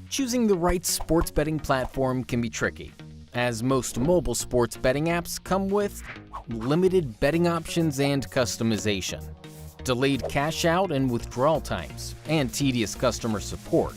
Choosing the right sports betting platform can be tricky, as most mobile sports betting apps come with limited betting options and customization, delayed cash out and withdrawal times, and tedious customer support,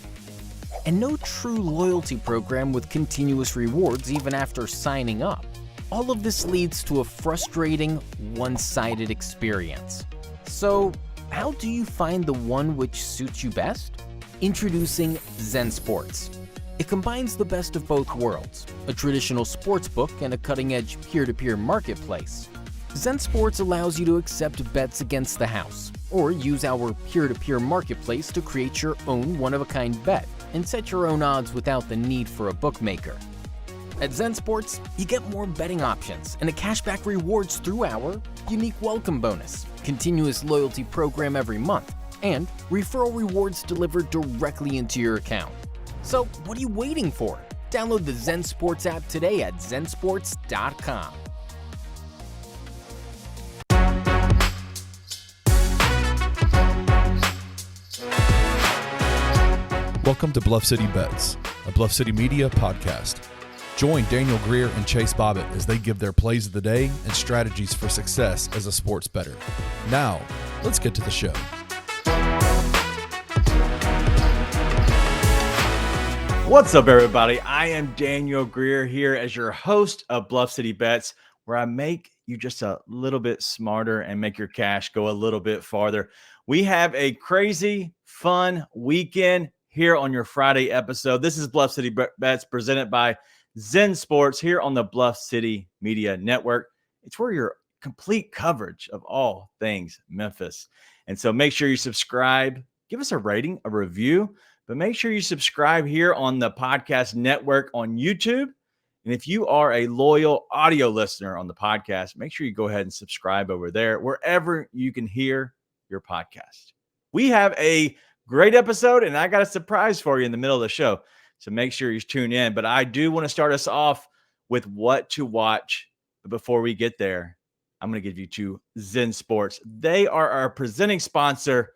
and no true loyalty program with continuous rewards even after signing up. All of this leads to a frustrating, one-sided experience. So, how do you find the one which suits you best? Introducing Zensports. It combines the best of both worlds, a traditional sports book and a cutting-edge peer-to-peer marketplace. Zensports allows you to accept bets against the house, or use our peer-to-peer marketplace to create your own one-of-a-kind bet and set your own odds without the need for a bookmaker. At Zensports, you get more betting options and a cashback rewards through our unique welcome bonus, continuous loyalty program every month, and referral rewards delivered directly into your account. So what are you waiting for? Download the Zensports app today at zensports.com. Welcome to Bluff City Bets, a Bluff City media podcast. Join Daniel Greer and Chase Bobbitt as they give their plays of the day and strategies for success as a sports bettor. Now, let's get to the show. What's up, everybody? I am Daniel Greer here as your host of Bluff City Bets, where I make you just a little bit smarter and make your cash go a little bit farther. We have a crazy, fun weekend here on your Friday episode. This is Bluff City Bets presented by Zensports here on the Bluff City Media Network. It's where your complete coverage of all things Memphis. And so make sure you subscribe, give us a rating, a review, but make sure you subscribe here on the podcast network on YouTube. And if you are a loyal audio listener on the podcast, make sure you go ahead and subscribe over there, wherever you can hear your podcast. We have a great episode, and I got a surprise for you in the middle of the show. So make sure you tune in. But I do want to start us off with what to watch. But before we get there, I'm going to give you to Zensports. They are our presenting sponsor.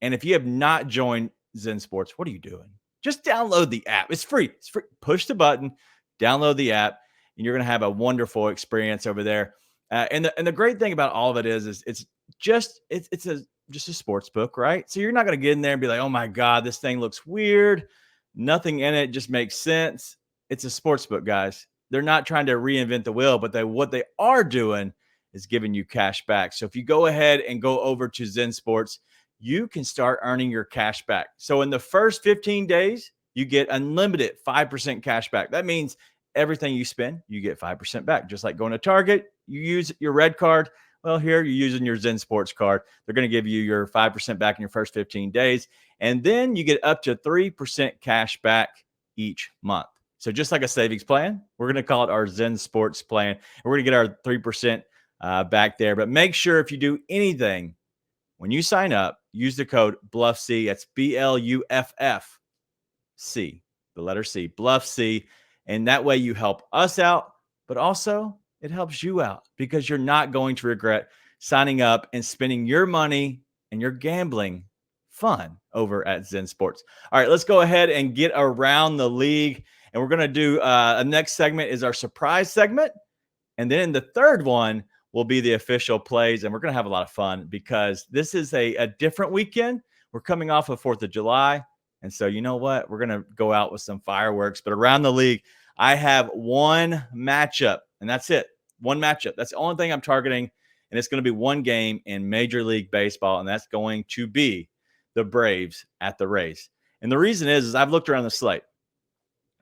And if you have not joined Zensports, what are you doing? Just download the app. It's free. It's free. Push the button, download the app, and you're going to have a wonderful experience over there. And the great thing about all of it is it's just a sports book, right? So you're not going to get in there and be like, oh my God, this thing looks weird. Nothing in it just makes sense. It's a sports book, guys. They're not trying to reinvent the wheel, but what they are doing is giving you cash back. So if you go ahead and go over to Zensports, you can start earning your cash back. So in the first 15 days, you get unlimited 5% cash back. That means everything you spend, you get 5% back. Just like going to Target, you use your red card. Well, here you're using your Zensports card. They're going to give you your 5% back in your first 15 days. And then you get up to 3% cash back each month. So just like a savings plan, we're going to call it our Zensports plan. And we're going to get our 3% back there. But make sure if you do anything, when you sign up, use the code BLUFFC. That's BLUFFC, the letter C, BLUFFC. And that way you help us out, but also it helps you out because you're not going to regret signing up and spending your money and your gambling fun over at Zensports. All right, let's go ahead and get around the league. And we're going to do a next segment is our surprise segment. And then the third one will be the official plays. And we're going to have a lot of fun because this is a different weekend. We're coming off of 4th of July. And so you know what? We're going to go out with some fireworks. But around the league, I have one matchup, and that's it. One matchup. That's the only thing I'm targeting. And it's going to be one game in Major League Baseball, and that's going to be the Braves at the Rays. And the reason is I've looked around the slate.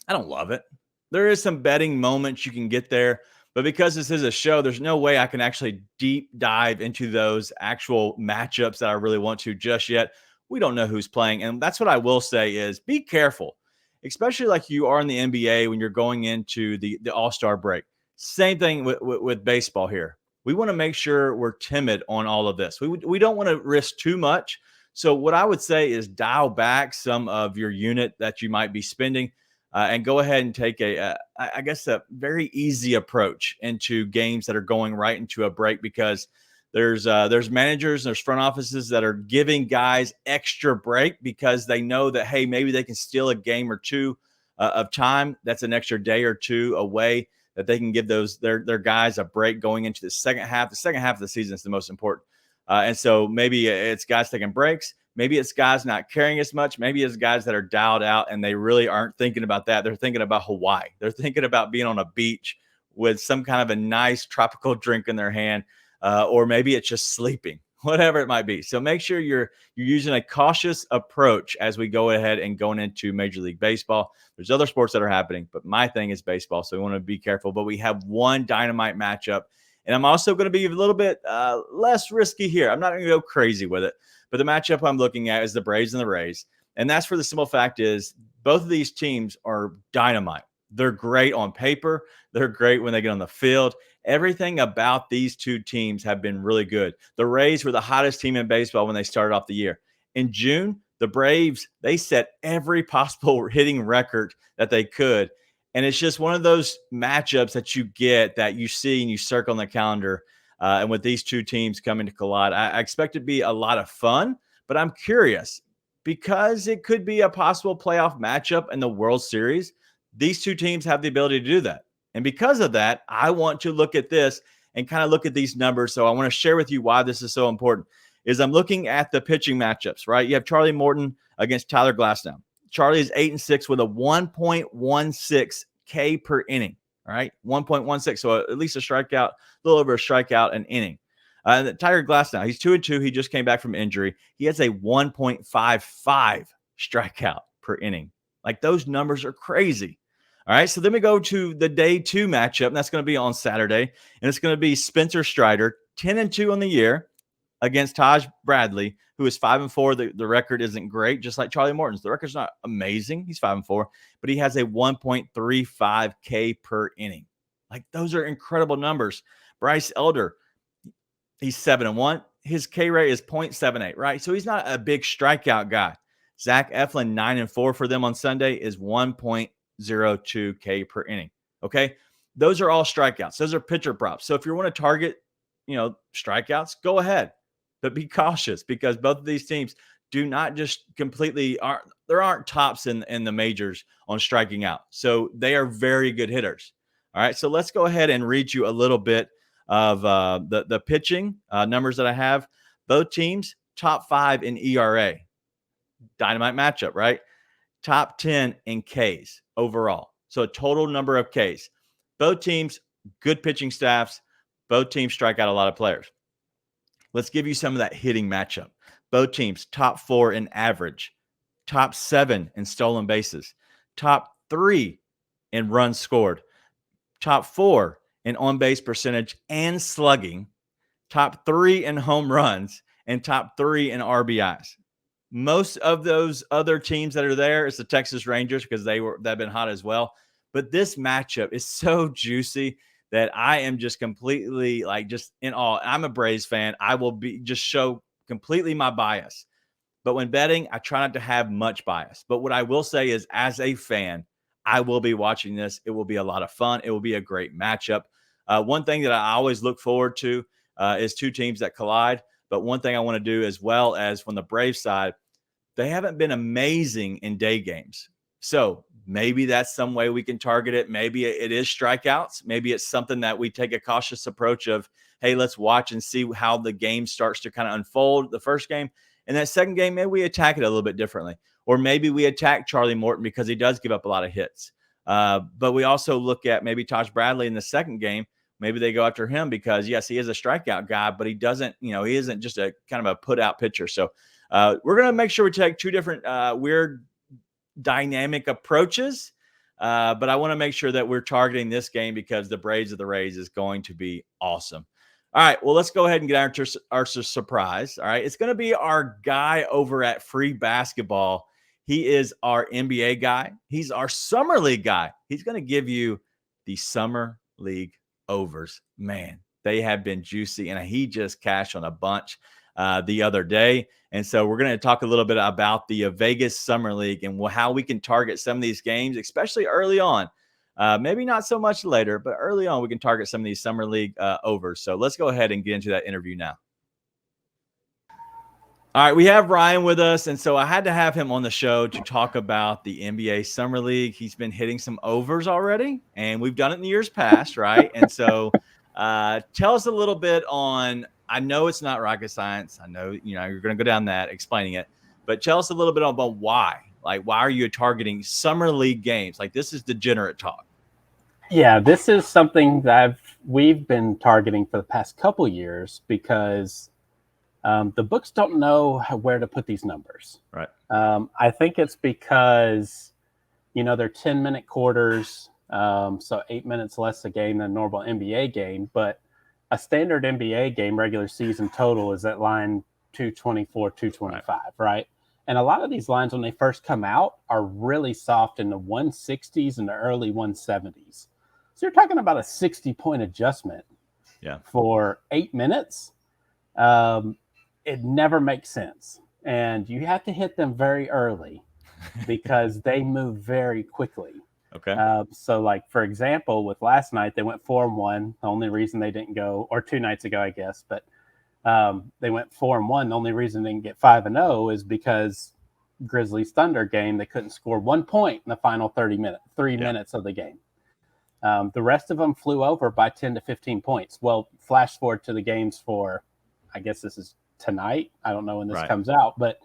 I don't love it. There is some betting moments you can get there. But because this is a show, there's no way I can actually deep dive into those actual matchups that I really want to just yet. We don't know who's playing. And that's what I will say is be careful, especially like you are in the NBA when you're going into the All-Star break. Same thing with baseball here. We want to make sure we're timid on all of this. We don't want to risk too much. So what I would say is dial back some of your unit that you might be spending and go ahead and take a very easy approach into games that are going right into a break because There's managers, there's front offices that are giving guys extra break because they know that, hey, maybe they can steal a game or two of time. That's an extra day or two away that they can give their guys a break going into the second half. The second half of the season is the most important. And so maybe it's guys taking breaks. Maybe it's guys not caring as much. Maybe it's guys that are dialed out and they really aren't thinking about that. They're thinking about Hawaii. They're thinking about being on a beach with some kind of a nice tropical drink in their hand. Or maybe it's just sleeping, whatever it might be. So make sure you're using a cautious approach as we go ahead and going into Major League Baseball. There's other sports that are happening, but my thing is baseball, so we want to be careful. But we have one dynamite matchup, and I'm also going to be a little bit less risky here. I'm not going to go crazy with it, but the matchup I'm looking at is the Braves and the Rays, and that's for the simple fact is both of these teams are dynamite. They're great on paper. They're great when they get on the field. Everything about these two teams have been really good. The Rays were the hottest team in baseball when they started off the year. In June, the Braves, they set every possible hitting record that they could. And it's just one of those matchups that you get that you see and you circle on the calendar. And with these two teams coming to collide, I expect it to be a lot of fun, but I'm curious because it could be a possible playoff matchup in the World Series. These two teams have the ability to do that. And because of that, I want to look at this and kind of look at these numbers. So I want to share with you why this is so important. Is I'm looking at the pitching matchups, right? You have Charlie Morton against Tyler Glasnow. Charlie is 8-6 with a 1.16 K per inning, all right? 1.16, so at least a strikeout, a little over a strikeout an inning. Tyler Glasnow, he's 2-2. He just came back from injury. He has a 1.55 strikeout per inning. Like those numbers are crazy. All right, so then we go to the day 2 matchup, and that's going to be on Saturday, and it's going to be Spencer Strider, 10-2 on the year, against Taj Bradley, who is 5-4. The record isn't great, just like Charlie Morton's. The record's not amazing. He's 5-4, but he has a 1.35 K per inning. Like those are incredible numbers. Bryce Elder, he's 7-1. His K rate is 0.78, right? So he's not a big strikeout guy. Zach Eflin, 9-4 for them on Sunday, is 1.02 K per inning. Okay. Those are all strikeouts. Those are pitcher props. So if you want to target, strikeouts, go ahead, but be cautious because both of these teams do not just completely there aren't tops in the majors on striking out. So they are very good hitters. All right. So let's go ahead and read you a little bit of the pitching numbers that I have. Both teams top 5 in ERA. Dynamite matchup, right? Top 10 in Ks overall. So a total number of Ks. Both teams, good pitching staffs. Both teams strike out a lot of players. Let's give you some of that hitting matchup. Both teams, top 4 in average. Top 7 in stolen bases. Top 3 in runs scored. Top 4 in on-base percentage and slugging. Top 3 in home runs. And top 3 in RBIs. Most of those other teams that are there is the Texas Rangers because they've been hot as well. But this matchup is so juicy that I am just completely just in awe. I'm a Braves fan. I will just show completely my bias. But when betting, I try not to have much bias. But what I will say is as a fan, I will be watching this. It will be a lot of fun. It will be a great matchup. One thing that I always look forward to is two teams that collide. But one thing I want to do as well as from the Braves side, they haven't been amazing in day games. So maybe that's some way we can target it. Maybe it is strikeouts. Maybe it's something that we take a cautious approach of, hey, let's watch and see how the game starts to kind of unfold the first game. And that second game, maybe we attack it a little bit differently. Or maybe we attack Charlie Morton because he does give up a lot of hits. But we also look at maybe Taj Bradley in the second game. Maybe they go after him because, yes, he is a strikeout guy, but he doesn't, he isn't just a kind of a put out pitcher. So we're going to make sure we take two different weird dynamic approaches. But I want to make sure that we're targeting this game because the Braves of the Rays is going to be awesome. All right, well, let's go ahead and get our surprise. All right, it's going to be our guy over at Free Basketball. He is our NBA guy. He's our Summer League guy. He's going to give you the Summer League overs. Man, they have been juicy, and he just cashed on a bunch the other day. And so we're going to talk a little bit about the Vegas Summer League and how we can target some of these games, especially early on. Maybe not so much later, but early on we can target some of these Summer League overs. So let's go ahead and get into that interview now. All right, we have Ryan with us, and so I had to have him on the show to talk about the NBA Summer League. He's been hitting some overs already, and we've done it in the years past, right? And so tell us a little bit on, I know it's not rocket science. I know, you're going to go down that, explaining it, but tell us a little bit about why. Like, why are you targeting Summer League games? Like, this is degenerate talk. Yeah, this is something that we've been targeting for the past couple years because the books don't know where to put these numbers. Right. I think it's because, they're 10-minute quarters, so 8 minutes less a game than a normal NBA game. But a standard NBA game regular season total is at line 224, 225, right? And a lot of these lines, when they first come out, are really soft in the 160s and the early 170s. So you're talking about a 60-point adjustment for 8 minutes. It never makes sense. And you have to hit them very early because they move very quickly. Okay. So, like, for example, with last night, they went 4-1. The only reason they didn't go, or 2 nights ago, I guess, but they went 4-1. The only reason they didn't get 5-0 is because Grizzlies Thunder game, they couldn't score 1 point in the final 3 minutes of the game. The rest of them flew over by 10 to 15 points. Well, flash forward to the games for, I guess this is tonight. I don't know when this comes out, but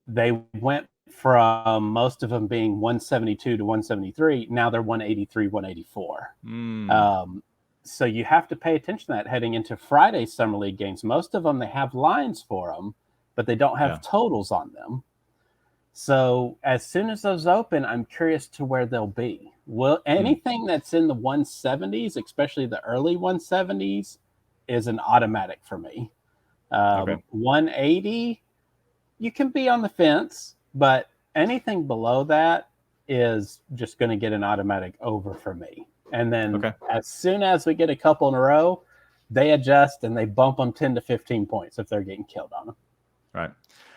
they went from most of them being 172 to 173. Now they're 183, 184. So you have to pay attention to that heading into Friday Summer League games. Most of them, they have lines for them, but they don't have totals on them. So as soon as those open, I'm curious to where they'll be. Well, anything that's in the 170s, especially the early 170s, is an automatic for me. 180, you can be on the fence, but anything below that is just going to get an automatic over for me. And then as soon as we get a couple in a row, they adjust and they bump them 10 to 15 points if they're getting killed on them. Right.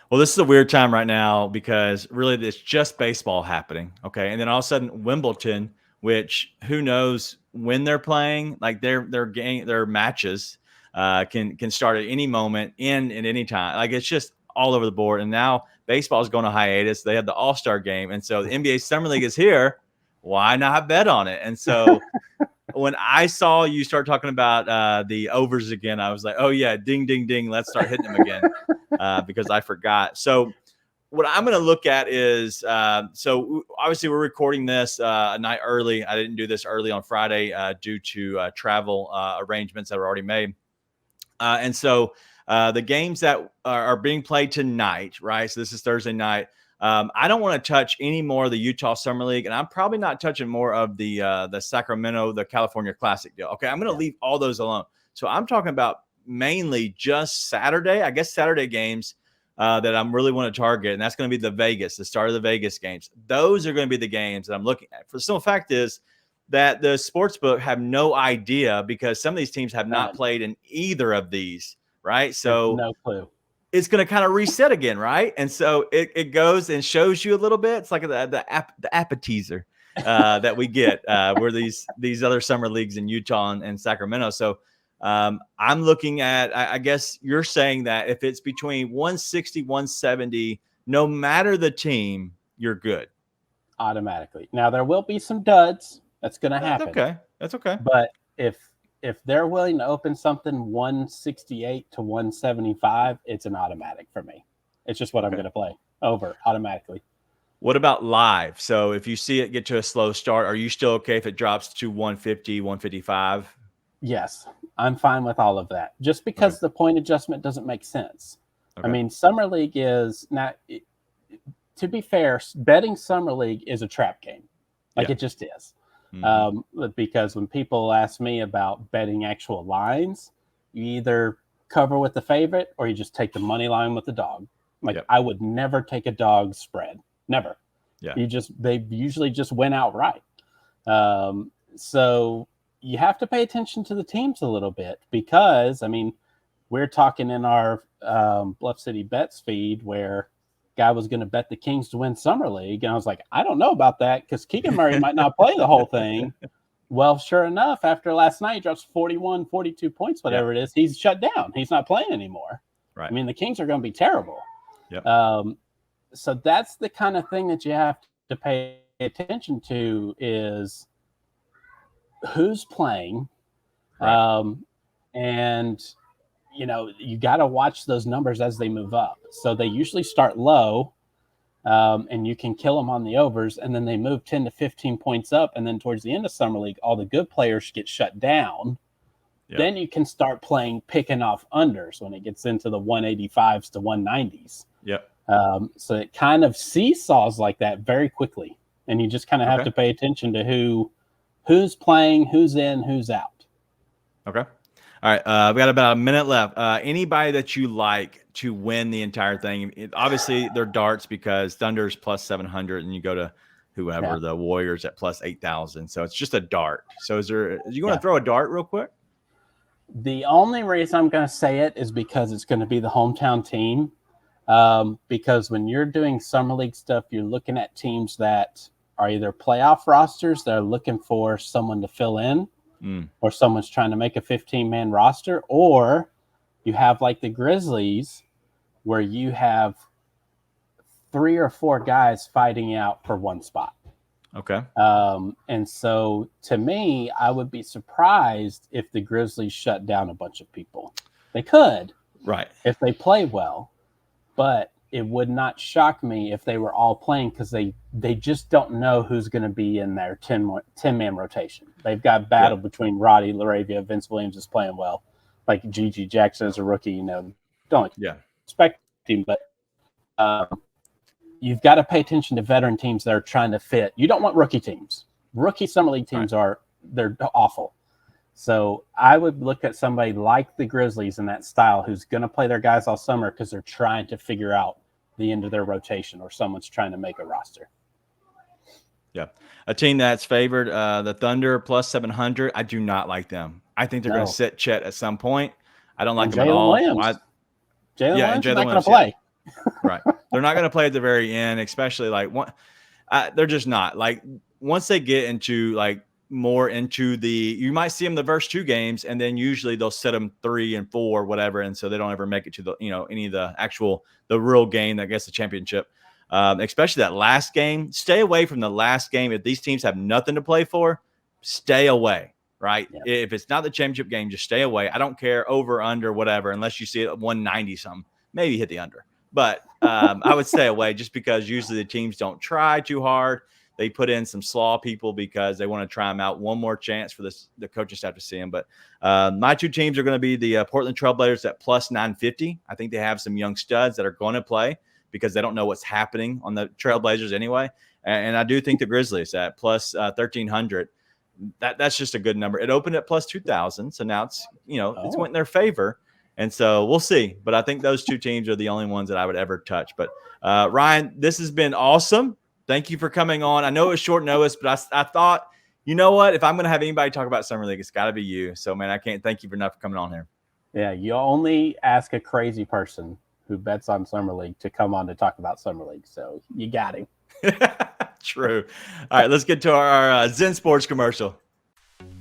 Well, this is a weird time right now because really it's just baseball happening. Okay. And then all of a sudden Wimbledon, which who knows when they're playing, like their matches can start at any moment, end at any time. Like it's just all over the board. And now baseball is going to hiatus. They have the All-Star game. And so the NBA Summer League is here. Why not bet on it? And so when I saw you start talking about the overs again, I was like, oh yeah, ding, ding, ding. Let's start hitting them again because I forgot. So what I'm going to look at is, so obviously we're recording this a night early. I didn't do this early on Friday due to travel arrangements that were already made. And so the games that are being played tonight, right? So this is Thursday night. I don't want to touch any more of the Utah Summer League, and I'm probably not touching more of the Sacramento, the California Classic deal. Okay, I'm going to leave all those alone. So I'm talking about mainly just Saturday, I guess Saturday games that I'm really want to target, and that's going to be the start of the Vegas games. Those are going to be the games that I'm looking at. For the simple fact is that the sportsbook have no idea because some of these teams have not played in either of these, right? So no clue. It's going to kind of reset again, right? And so it goes and shows you a little bit. It's like the appetizer that we get where these other summer leagues in Utah and Sacramento. So I'm looking at, I guess you're saying that if it's between 160, 170, no matter the team, you're good. Automatically. Now, there will be some duds. That's going to happen. That's okay. But if they're willing to open something 168 to 175, it's an automatic for me. It's just what I'm going to play over automatically. What about live? So if you see it get to a slow start, are you still okay if it drops to 150, 155? Yes, I'm fine with all of that. Just because the point adjustment doesn't make sense. I mean, Summer League is not, to be fair, betting Summer League is a trap game. It just is. Because when people ask me about betting actual lines, you either cover with the favorite or you just take the money line with the dog. I would never take a dog spread. Never. They usually just win outright. So you have to pay attention to the teams a little bit because, I mean, we're talking in our Bluff City Bets feed where guy was going to bet the Kings to win Summer League. And I was like, I don't know about that because Keegan Murray might not play the whole thing. Well, sure enough, after last night, he drops 41, 42 points, whatever it is. He's shut down. He's not playing anymore. Right. I mean, the Kings are going to be terrible. Yep. So that's the kind of thing that you have to pay attention to is who's playing. Right. And, you got to watch those numbers as they move up. So they usually start low, and you can kill them on the overs, and then they move 10 to 15 points up. And then towards the end of Summer League, all the good players get shut down. Yep. Then you can start picking off unders when it gets into the 185s to 190s. Yep. So it kind of seesaws like that very quickly. And you just kind of have to pay attention to who's playing, who's in, who's out. Okay. All right. We got about a minute left. Anybody that you like to win the entire thing? Obviously, they're darts because Thunder's plus 700, and you go to whoever, the Warriors at plus 8,000. So it's just a dart. So you want to throw a dart real quick? The only reason I'm going to say it is because it's going to be the hometown team. Because when you're doing Summer League stuff, you're looking at teams that are either playoff rosters that are looking for someone to fill in, or someone's trying to make a 15-man roster, or you have like the Grizzlies where you have 3 or 4 guys fighting out for one spot. Okay. And so to me, I would be surprised if the Grizzlies shut down a bunch of people. They could, right, if they play well, but it would not shock me if they were all playing because they just don't know who's going to be in their 10-man rotation. They've got battle between Roddy, Laravia, Vince Williams is playing well. Like Gigi Jackson is a rookie, don't expect him, but you've got to pay attention to veteran teams that are trying to fit. You don't want rookie teams. Rookie Summer League teams they're awful. So I would look at somebody like the Grizzlies in that style who's going to play their guys all summer because they're trying to figure out the end of their rotation, or someone's trying to make a roster. Yeah. A team that's favored, the Thunder plus 700. I do not like them. I think they're going to sit Chet at some point. I don't like them at all. Jalen Williams is not going to play. Right. They're not going to play at the very end, especially they're just not. Like once they get into more into you might see them the first 2 games, and then usually they'll set them 3 and 4, whatever. And so they don't ever make it to any of the real game, I guess the championship, especially that last game. Stay away from the last game. If these teams have nothing to play for, stay away, right? Yeah. If it's not the championship game, just stay away. I don't care over, under, whatever, unless you see it at 190 something, maybe hit the under. But I would stay away just because usually the teams don't try too hard. They put in some slaw people because they want to try them out one more chance for the coaching staff to see them. But my 2 teams are going to be the Portland Trailblazers at plus 950. I think they have some young studs that are going to play because they don't know what's happening on the Trailblazers anyway. And I do think the Grizzlies at plus 1,300. That's just a good number. It opened at plus 2,000. So now it's went in their favor. And so we'll see. But I think those 2 teams are the only ones that I would ever touch. But Ryan, this has been awesome. Thank you for coming on. I know it was short notice, but I thought, you know what? If I'm going to have anybody talk about Summer League, it's got to be you. So, man, I can't thank you enough for coming on here. Yeah, you only ask a crazy person who bets on Summer League to come on to talk about Summer League. So you got him. True. All right, let's get to our Zensports commercial.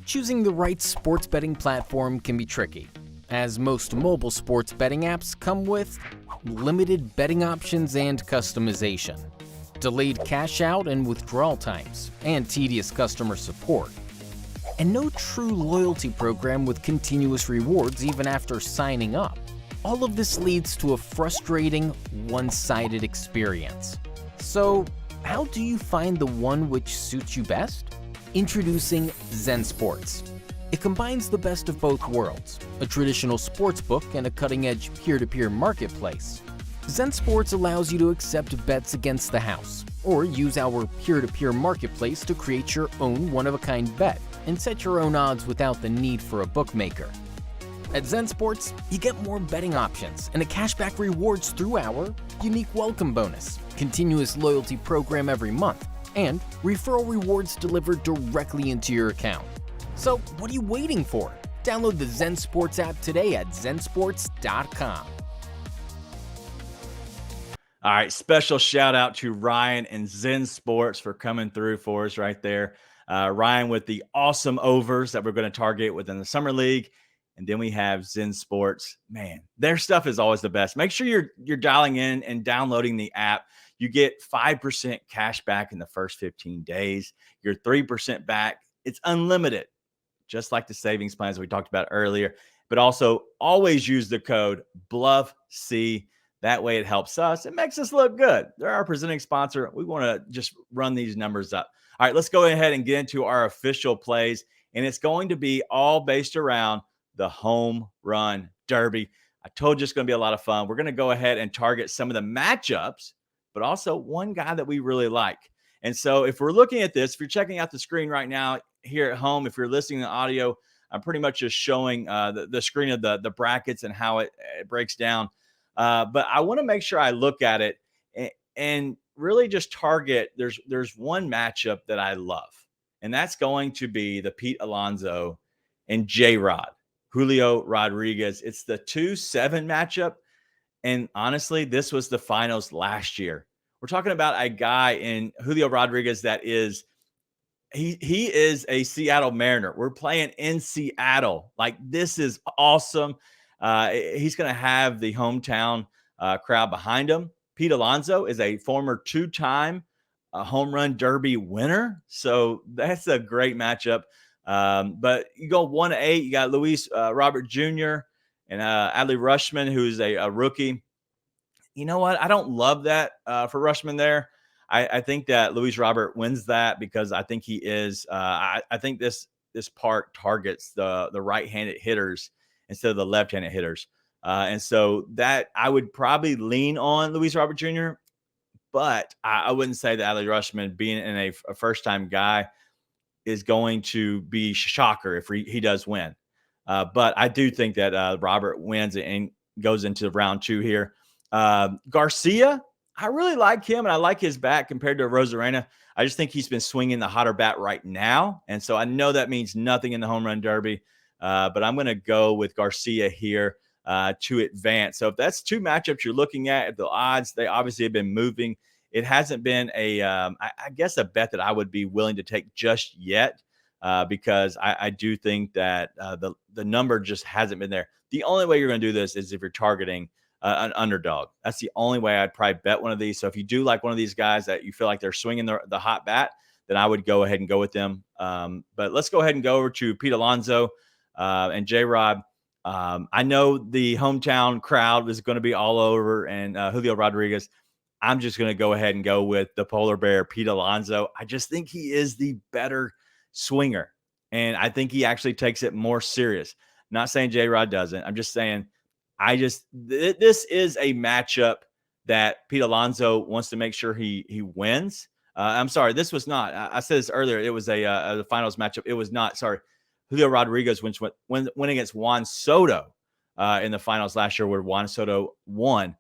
Choosing the right sports betting platform can be tricky, as most mobile sports betting apps come with limited betting options and customization, delayed cash out and withdrawal times, and tedious customer support, and no true loyalty program with continuous rewards even after signing up. All of this leads to a frustrating, one-sided experience. So, how do you find the one which suits you best? Introducing Zensports. It combines the best of both worlds, a traditional sports book and a cutting-edge peer-to-peer marketplace. Zensports allows you to accept bets against the house, or use our peer-to-peer marketplace to create your own one-of-a-kind bet and set your own odds without the need for a bookmaker. At Zensports, you get more betting options and a cashback rewards through our unique welcome bonus, continuous loyalty program every month, and referral rewards delivered directly into your account. So what are you waiting for? Download the Zensports app today at zensports.com. All right, special shout out to Ryan and Zensports for coming through for us right there. Ryan with the awesome overs that we're going to target within the Summer League, And then we have Zensports. Man, their stuff is always the best. Make sure you're dialing in and downloading the app. You get 5% cash back in the first 15 days. You're 3% back. It's unlimited, just like the savings plans we talked about earlier. But also always use the code BLUFFC. That way it helps us. It makes us look good. They're our presenting sponsor. We want to just run these numbers up. All right, let's go ahead and get into our official plays. And it's going to be all based around the home run derby. I told you it's going to be a lot of fun. We're going to go ahead and target some of the matchups, but also one guy that we really like. And so if we're looking at this, if you're checking out the screen right now here at home, if you're listening to audio, I'm pretty much just showing the screen of the brackets and how it breaks down. But I want to make sure I look at it and really just target. There's one matchup that I love, and that's going to be the Pete Alonso and J-Rod, Julio Rodriguez. It's the 2-7 matchup. And honestly, this was the finals last year. We're talking about a guy in Julio Rodriguez that is, he is a Seattle Mariner. We're playing in Seattle. Like, this is awesome. He's going to have the hometown crowd behind him. Pete Alonso is a former 2-time home run derby winner. So that's a great matchup. But you go 1-8, you got Luis Robert Jr. and Adley Rutschman, who's a rookie. You know what? I don't love that for Rutschman there. I think that Luis Robert wins that because I think he is. I think this park targets the right-handed hitters instead of the left-handed hitters, and so that I would probably lean on Luis Robert Jr. But I wouldn't say that Adley Rutschman, being in a first-time guy, is going to be shocker if he does win. But I do think that Robert wins and goes into round 2 here. Garcia, I really like him, and I like his bat compared to Rosarena. I just think he's been swinging the hotter bat right now, and so I know that means nothing in the home run derby, but I'm going to go with Garcia here to advance. So if that's 2 matchups you're looking at the odds, they obviously have been moving. It hasn't been I guess a bet that I would be willing to take just yet because I do think that the number just hasn't been there. The only way you're going to do this is if you're targeting an underdog. That's the only way I'd probably bet one of these. So if you do like one of these guys that you feel like they're swinging the hot bat, then I would go ahead and go with them. But let's go ahead and go over to Pete Alonso and J-Rod. I know the hometown crowd is going to be all over and Julio Rodriguez. I'm just going to go ahead and go with the polar bear, Pete Alonso. I just think he is the better swinger, and I think he actually takes it more serious. Not saying J-Rod doesn't. I'm just saying this is a matchup that Pete Alonso wants to make sure he wins. I'm sorry, this was not. I said this earlier. It was the finals matchup. It was not. Sorry, Julio Rodriguez went against Juan Soto in the finals last year, where Juan Soto won.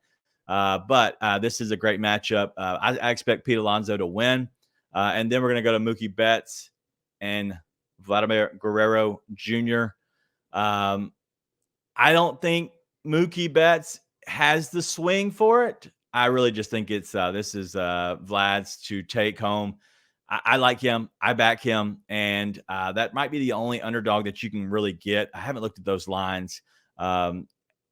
But this is a great matchup. I expect Pete Alonso to win. And then we're going to go to Mookie Betts and Vladimir Guerrero Jr. I don't think Mookie Betts has the swing for it. I really just think this is Vlad's to take home. I like him. I back him. And that might be the only underdog that you can really get. I haven't looked at those lines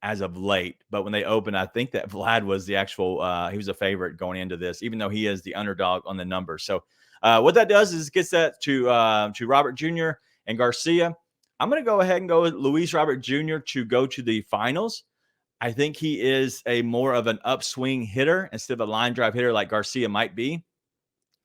as of late, but when they opened, I think that Vlad was the actual, he was a favorite going into this, even though he is the underdog on the numbers. So what that does is gets that to Robert Jr. and Garcia. I'm going to go ahead and go with Luis Robert Jr. to go to the finals. I think he is a more of an upswing hitter instead of a line drive hitter like Garcia might be.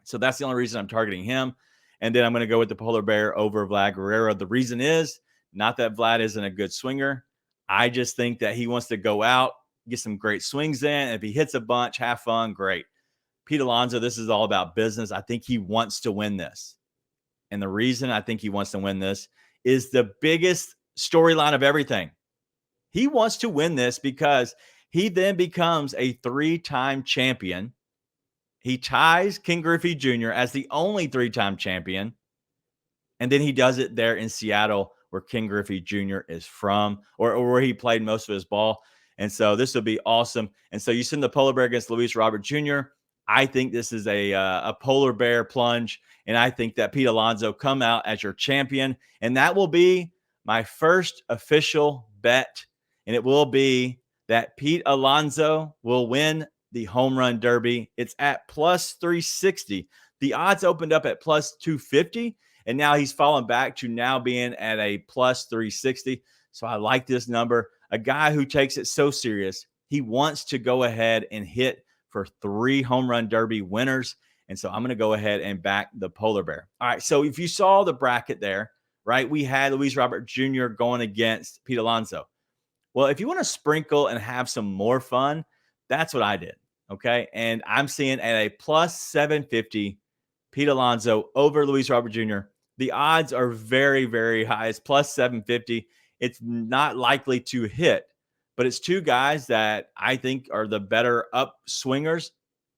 So that's the only reason I'm targeting him. And then I'm going to go with the polar bear over Vlad Guerrero. The reason is not that Vlad isn't a good swinger. I just think that he wants to go out, get some great swings in. And if he hits a bunch, have fun, great. Pete Alonso, this is all about business. I think he wants to win this. And the reason I think he wants to win this is the biggest storyline of everything. He wants to win this because he then becomes a 3-time champion. He ties Ken Griffey Jr. as the only 3-time champion. And then he does it there in Seattle, where Ken Griffey Jr. is from, or where he played most of his ball. And so this will be awesome. And so you send the polar bear against Luis Robert Jr. I think this is a polar bear plunge. And I think that Pete Alonso come out as your champion. And that will be my first official bet, and it will be that Pete Alonso will win the home run derby. It's at plus 360. The odds opened up at plus 250, and now he's fallen back to now being at a plus 360. So I like this number. A guy who takes it so serious, he wants to go ahead and hit for 3 home run derby winners. And so I'm going to go ahead and back the polar bear. All right. So if you saw the bracket there, right, we had Luis Robert Jr. going against Pete Alonso. Well, if you want to sprinkle and have some more fun, that's what I did. Okay. And I'm seeing at a plus 750 Pete Alonso over Luis Robert Jr. The odds are very, very high. It's plus 750. It's not likely to hit, but it's 2 guys that I think are the better up swingers.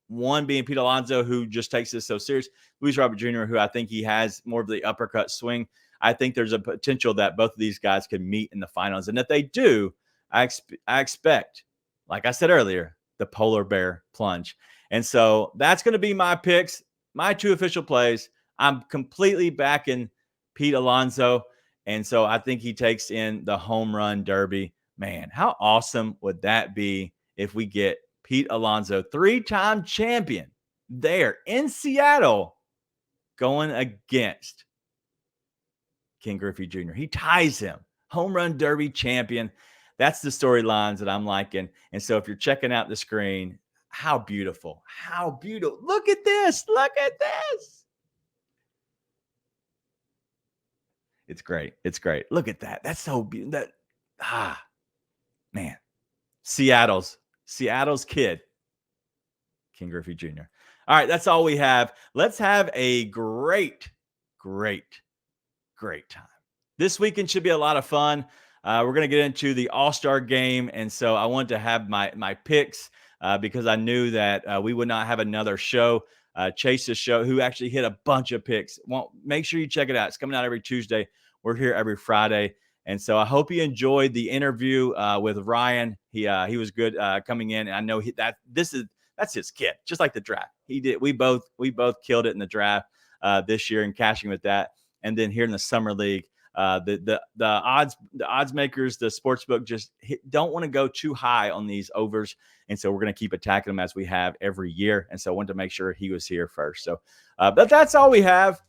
One being Pete Alonso, who just takes this so serious. Luis Robert Jr., who I think he has more of the uppercut swing. I think there's a potential that both of these guys could meet in the finals. And if they do, I expect, like I said earlier, the polar bear plunge. And so that's going to be my picks, my 2 official plays. I'm completely backing Pete Alonso. And so I think he takes in the home run derby. Man, how awesome would that be if we get Pete Alonso, 3-time champion, there in Seattle, going against Ken Griffey Jr. He ties him, home run derby champion. That's the storylines that I'm liking. And so if you're checking out the screen, how beautiful, how beautiful. Look at this. Look at this. It's great. It's great. Look at that. That's so beautiful. Man, Seattle's kid, Ken Griffey Jr. All right, that's all we have. Let's have a great time. This weekend should be a lot of fun. We're going to get into the All-Star game, and so I wanted to have my picks because I knew that we would not have another show. Chase's show, who actually hit a bunch of picks. Well, make sure you check it out. It's coming out every Tuesday. We're here every Friday. And so I hope you enjoyed the interview with Ryan. He was good coming in, and I know that's his kid, just like the draft. He did. We both killed it in the draft this year and cashing with that. And then here in the summer league, the odds makers, the sportsbook just don't want to go too high on these overs, and so we're going to keep attacking them as we have every year. And so I wanted to make sure he was here first. So, but that's all we have.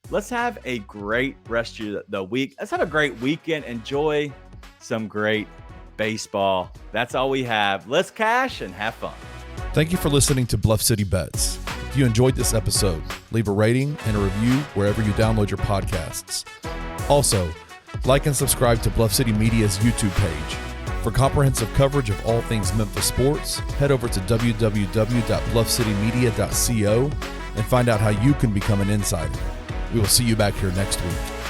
Let's have a great rest of the week. Let's have a great weekend. Enjoy some great baseball. That's all we have. Let's cash and have fun. Thank you for listening to Bluff City Bets. If you enjoyed this episode, leave a rating and a review wherever you download your podcasts. Also, like and subscribe to Bluff City Media's YouTube page. For comprehensive coverage of all things Memphis sports, head over to www.bluffcitymedia.co and find out how you can become an insider. We will see you back here next week.